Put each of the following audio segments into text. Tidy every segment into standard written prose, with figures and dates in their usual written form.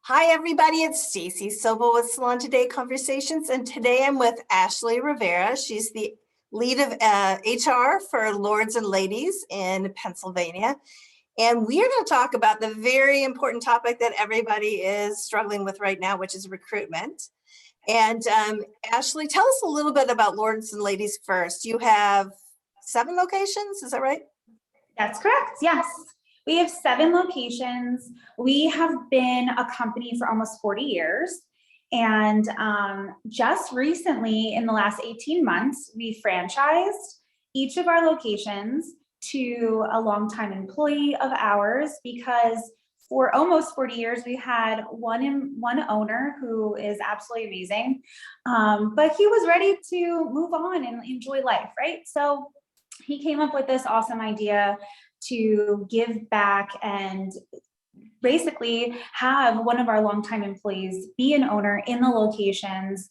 Hi, everybody. It's Stacey Sobel with Salon Today Conversations, and today I'm with Ashley Rivera. She's the lead of HR for Lords and Ladies in Pennsylvania. And we are going to talk about the very important topic that everybody is struggling with right now, which is recruitment. And Ashley, tell us a little bit about Lords and Ladies first. You have 7 locations, is that right? That's correct, yes. We have 7 locations. We have been a company for almost 40 years. And just recently, in the last 18 months, we franchised each of our locations to a longtime employee of ours, because for almost 40 years, we had one owner who is absolutely amazing, but he was ready to move on and enjoy life, right? So he came up with this awesome idea to give back and basically have one of our longtime employees be an owner in the locations,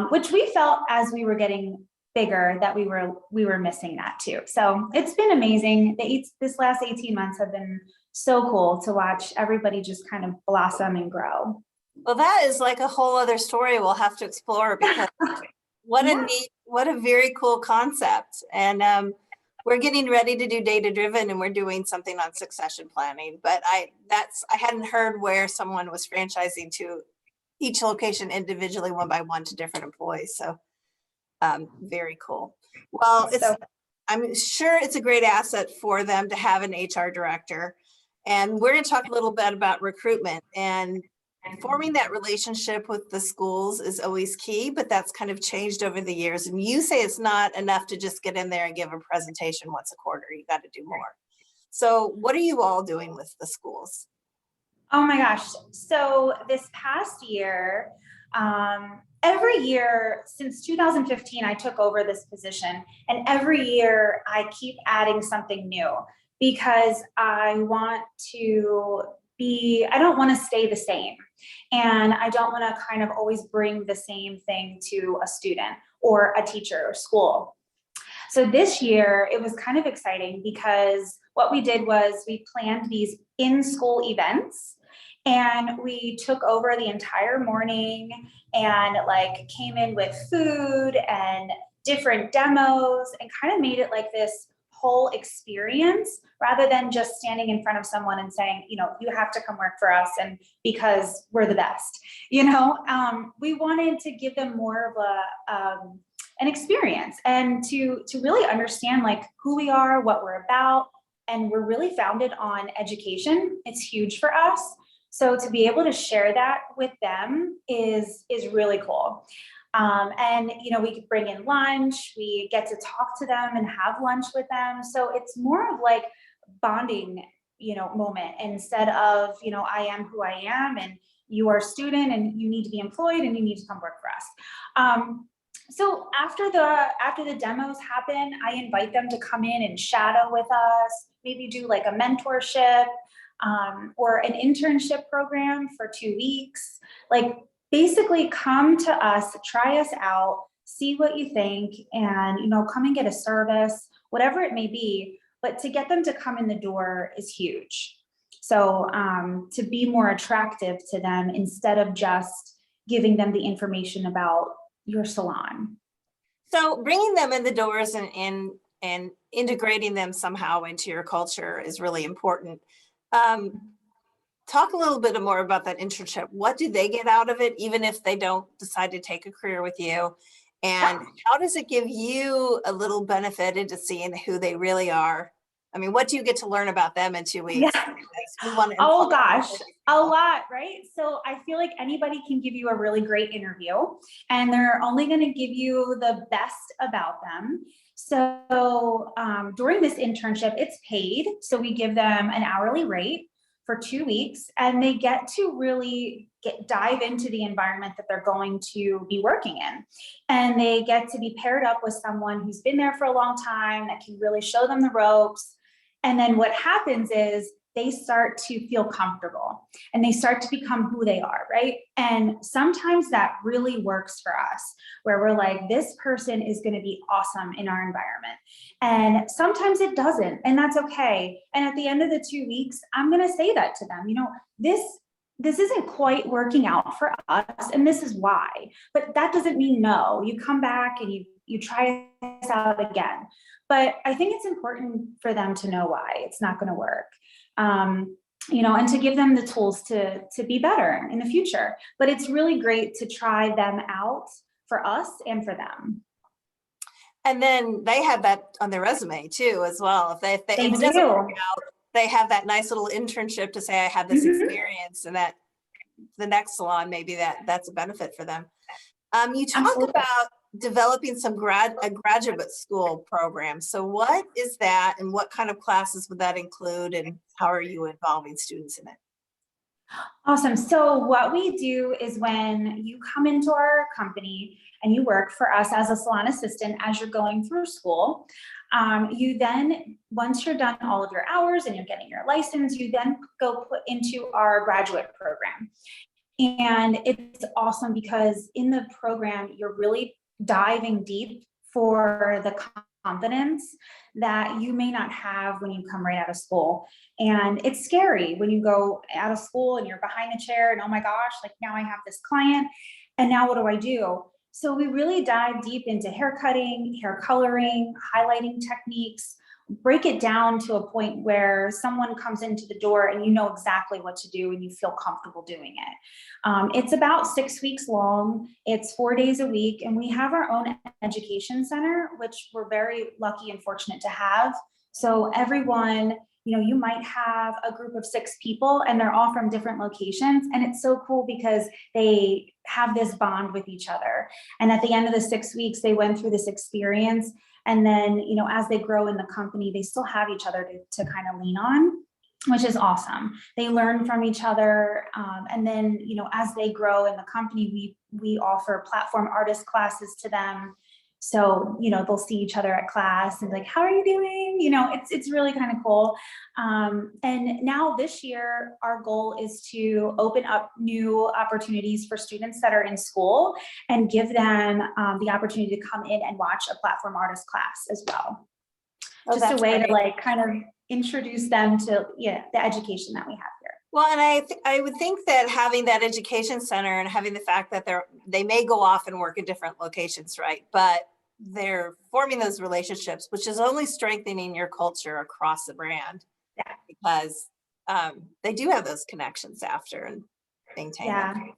which we felt as we were getting bigger that we were missing that too. So it's been amazing. This last 18 months have been so cool to watch everybody just kind of blossom and grow. Well, that is like a whole other story we'll have to explore, because what a very cool concept. And we're getting ready to do data-driven, and we're doing something on succession planning. But I hadn't heard where someone was franchising to each location individually, one by one, to different employees. So very cool. Well, I'm sure it's a great asset for them to have an HR director. And we're going to talk a little bit about recruitment, and forming that relationship with the schools is always key, but that's kind of changed over the years. And you say it's not enough to just get in there and give a presentation once a quarter. You got to do more. So what are you all doing with the schools? Oh my gosh. So this past year, every year since 2015, I took over this position, and every year I keep adding something new, because I don't want to stay the same. And I don't want to kind of always bring the same thing to a student or a teacher or school. So this year it was kind of exciting, because what we did was we planned these in-school events, and we took over the entire morning and came in with food and different demos and kind of made it like this whole experience, rather than just standing in front of someone and saying, you have to come work for us, and because we're the best. We wanted to give them more of an experience, and to really understand who we are, what we're about. And we're really founded on education. It's huge for us. So to be able to share that with them is really cool. And we could bring in lunch, we get to talk to them and have lunch with them. So it's more of bonding, moment, instead of, I am who I am, and you are a student and you need to be employed and you need to come work for us. So after the demos happen, I invite them to come in and shadow with us, maybe do a mentorship, or an internship program for 2 weeks. Basically come to us, try us out, see what you think, and come and get a service, whatever it may be. But to get them to come in the door is huge. So to be more attractive to them, instead of just giving them the information about your salon. So bringing them in the doors and integrating them somehow into your culture is really important. Talk a little bit more about that internship. What do they get out of it, even if they don't decide to take a career with you? And how does it give you a little benefit into seeing who they really are? I mean, what do you get to learn about them in 2 weeks? Yeah. Oh gosh, a lot, right? So I feel like anybody can give you a really great interview, and they're only going to give you the best about them. So during this internship, it's paid. So we give them an hourly rate for 2 weeks, and they get to really dive into the environment that they're going to be working in. And they get to be paired up with someone who's been there for a long time that can really show them the ropes. And then what happens is they start to feel comfortable and they start to become who they are, right? And sometimes that really works for us, where we're like, this person is going to be awesome in our environment. And sometimes it doesn't, and that's okay. And at the end of the 2 weeks, I'm going to say that to them, this this isn't quite working out for us, and this is why. But that doesn't mean no. You come back and you try this out again. But I think it's important for them to know why it's not going to work. And to give them the tools to be better in the future. But it's really great to try them out for us and for them. And then they have that on their resume too, as well. If it doesn't work out, they have that nice little internship to say, I have this experience, and that the next salon, maybe that's a benefit for them. You talk Absolutely. about developing a graduate school program. So what is that, and what kind of classes would that include, and how are you involving students in it? Awesome. So what we do is when you come into our company and you work for us as a salon assistant as you're going through school, you then, once you're done all of your hours and you're getting your license, you then go put into our graduate program. And it's awesome because in the program, you're really diving deep for the confidence that you may not have when you come right out of school. And it's scary when you go out of school and you're behind the chair and, oh my gosh, like now I have this client and now what do I do? So we really dive deep into hair cutting, hair coloring, highlighting techniques, break it down to a point where someone comes into the door and you know exactly what to do and you feel comfortable doing it. It's about 6 weeks long. It's 4 days a week. And we have our own education center, which we're very lucky and fortunate to have. So everyone, you might have a group of 6 people and they're all from different locations. And it's so cool because they have this bond with each other. And at the end of the 6 weeks, they went through this experience. And then, as they grow in the company, they still have each other to kind of lean on, which is awesome. They learn from each other. And then, as they grow in the company, we offer platform artist classes to them. So, they'll see each other at class and like, how are you doing? It's really kind of cool. And now this year, our goal is to open up new opportunities for students that are in school and give them the opportunity to come in and watch a platform artist class as well. Oh, just a way great. to like kind of introduce them to the education that we have here. Well, and I would think that having that education center and having the fact that they may go off and work in different locations, right? But they're forming those relationships, which is only strengthening your culture across the brand. Yeah. Because they do have those connections after and maintain them.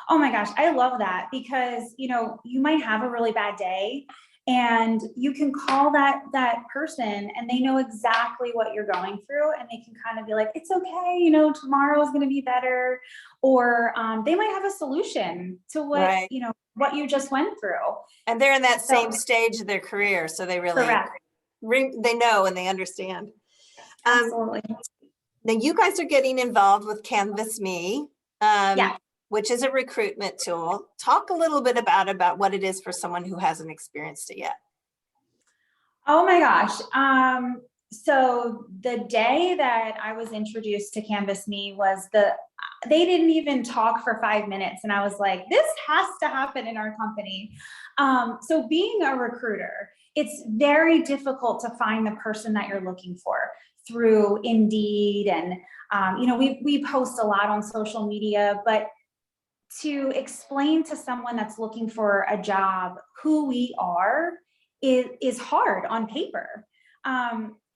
Oh my gosh, I love that because, you might have a really bad day and you can call that person and they know exactly what you're going through and they can kind of be like, it's okay, tomorrow is going to be better. Or they might have a solution to what, right. What you just went through. And they're in that same stage of their career. So they really, they know and they understand. Absolutely. Now you guys are getting involved with Canvas Me, which is a recruitment tool. Talk a little bit about what it is for someone who hasn't experienced it yet. Oh my gosh. So the day that I was introduced to Canvas Me was they didn't even talk for 5 minutes. And I was like, this has to happen in our company. So being a recruiter, it's very difficult to find the person that you're looking for through Indeed. And, we post a lot on social media, but to explain to someone that's looking for a job who we are is hard on paper.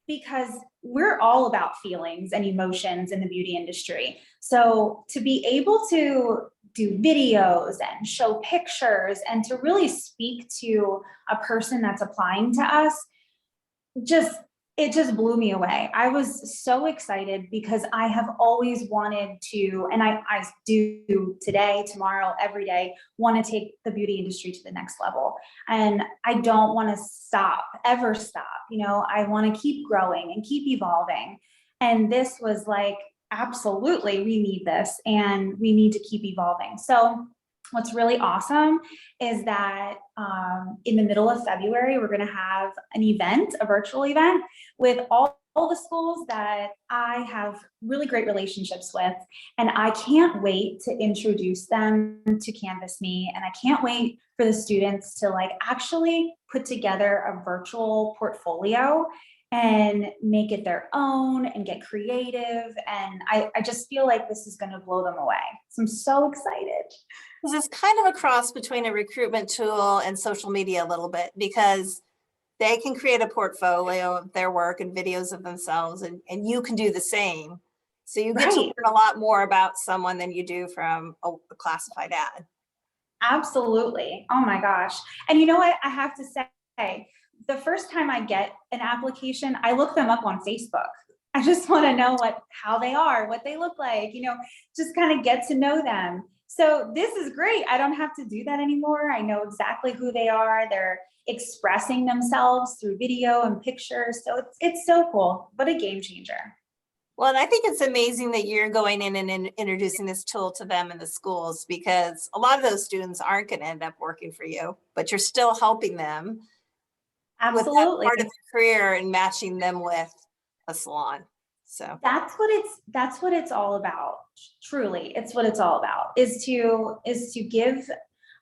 Because we're all about feelings and emotions in the beauty industry. So to be able to do videos and show pictures and to really speak to a person that's applying to us, it just blew me away. I was so excited because I have always wanted to, and I do today, tomorrow, every day, want to take the beauty industry to the next level. And I don't want to ever stop. I want to keep growing and keep evolving. And this was like, absolutely, we need this and we need to keep evolving. So what's really awesome is that in the middle of February, we're going to have an event, a virtual event with all the schools that I have really great relationships with. And I can't wait to introduce them to Canvas Me. And I can't wait for the students to actually put together a virtual portfolio and make it their own and get creative. And I just feel like this is going to blow them away. So I'm so excited. This is kind of a cross between a recruitment tool and social media a little bit, because they can create a portfolio of their work and videos of themselves, and you can do the same. So you get to Right. learn a lot more about someone than you do from a classified ad. Absolutely. Oh my gosh. And you know what? I have to say, the first time I get an application, I look them up on Facebook. I just want to know how they are, what they look like, just kind of get to know them. So this is great. I don't have to do that anymore. I know exactly who they are. They're expressing themselves through video and pictures. So it's so cool. What a game changer. Well, and I think it's amazing that you're going in and introducing this tool to them in the schools, because a lot of those students aren't going to end up working for you, but you're still helping them with that Absolutely. part of the career and matching them with a salon. So That's what it's all about. Truly, it's what it's all about, is to give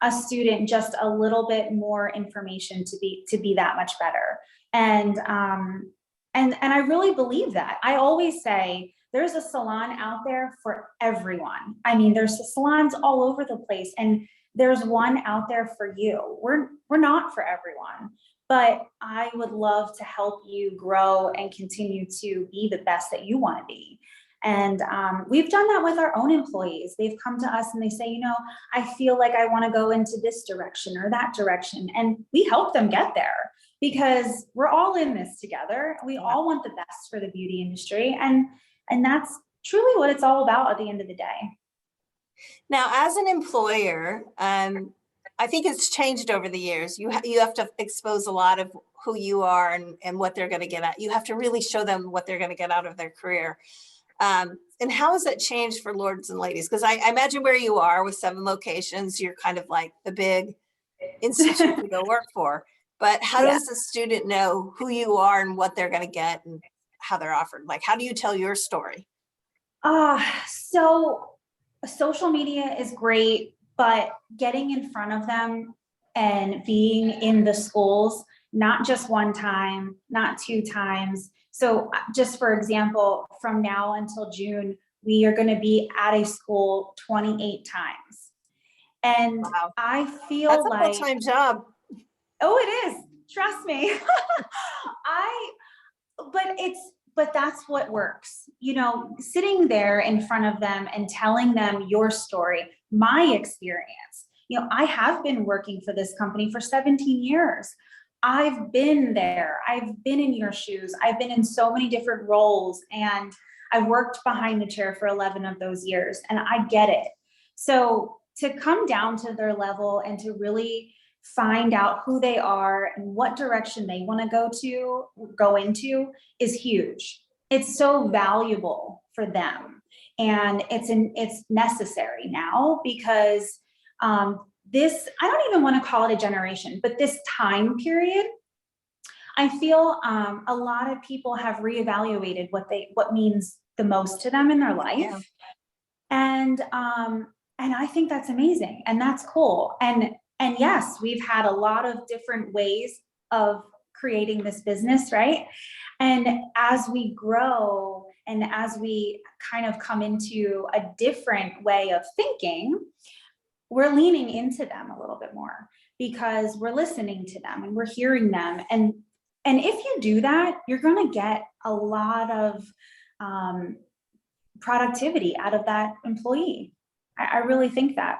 a student just a little bit more information to be that much better. And I really believe that. I always say there's a salon out there for everyone. I mean, there's salons all over the place, and there's one out there for you. We're not for everyone, but I would love to help you grow and continue to be the best that you want to be. And we've done that with our own employees. They've come to us and they say, I feel like I want to go into this direction or that direction. And we help them get there, because we're all in this together. We all want the best for the beauty industry. And that's truly what it's all about at the end of the day. now, as an employer, I think it's changed over the years. You have to expose a lot of who you are and what they're going to get at. You have to really show them what they're going to get out of their career. And how has that changed for lords and ladies? Because I imagine where you are with 7 locations, you're kind of like the big institute to go work for. But how does the student know who you are and what they're going to get and how they're offered? Like, how do you tell your story? So social media is great, but getting in front of them and being in the schools, not just one time, not 2 times. So just for example, from now until June, we are going to be at a school 28 times. And Wow. I feel That's a like, full-time job. oh, it is. Trust me. But that's what works. Sitting there in front of them and telling them your story, my experience. I have been working for this company for 17 years. I've been there. I've been in your shoes. I've been in so many different roles, and I've worked behind the chair for 11 of those years, and I get it. So to come down to their level and to really find out who they are and what direction they want to go into is huge. It's so valuable for them. And it's necessary now, because this, I don't even want to call it a generation, but this time period, I feel a lot of people have reevaluated what means the most to them in their life. Yeah. And I think that's amazing, and that's cool. And yes, we've had a lot of different ways of creating this business, right? And as we grow and as we kind of come into a different way of thinking, we're leaning into them a little bit more, because we're listening to them and we're hearing them. And if you do that, you're going to get a lot of productivity out of that employee. I really think that.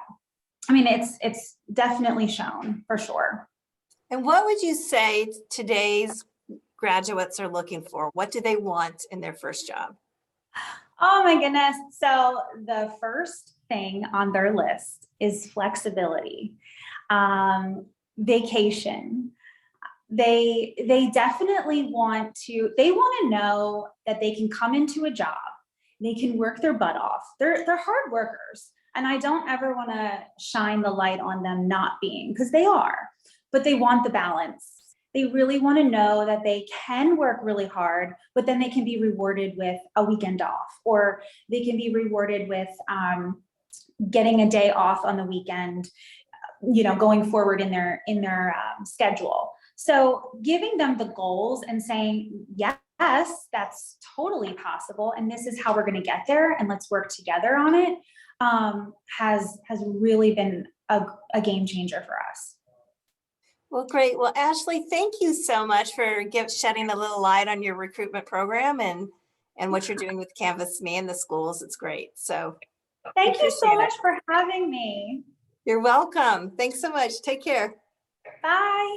I mean, it's definitely shown, for sure. And what would you say today's graduates are looking for? What do they want in their first job? Oh my goodness. So the first thing on their list is flexibility, vacation. They definitely want to know that they can come into a job, they can work their butt off. They're hard workers. And I don't ever want to shine the light on them not being, because they are, but they want the balance. They really want to know that they can work really hard, but then they can be rewarded with a weekend off, or they can be rewarded with getting a day off on the weekend, going forward in their schedule. So giving them the goals and saying, yes, that's totally possible, and this is how we're going to get there, and let's work together on it, has really been a game changer for us. Well, great. Well, Ashley, thank you so much for shedding a little light on your recruitment program and what you're doing with Canvas Me and the schools. It's great. So thank you so appreciate much it. for having me. You're welcome. Thanks so much. Take care. Bye.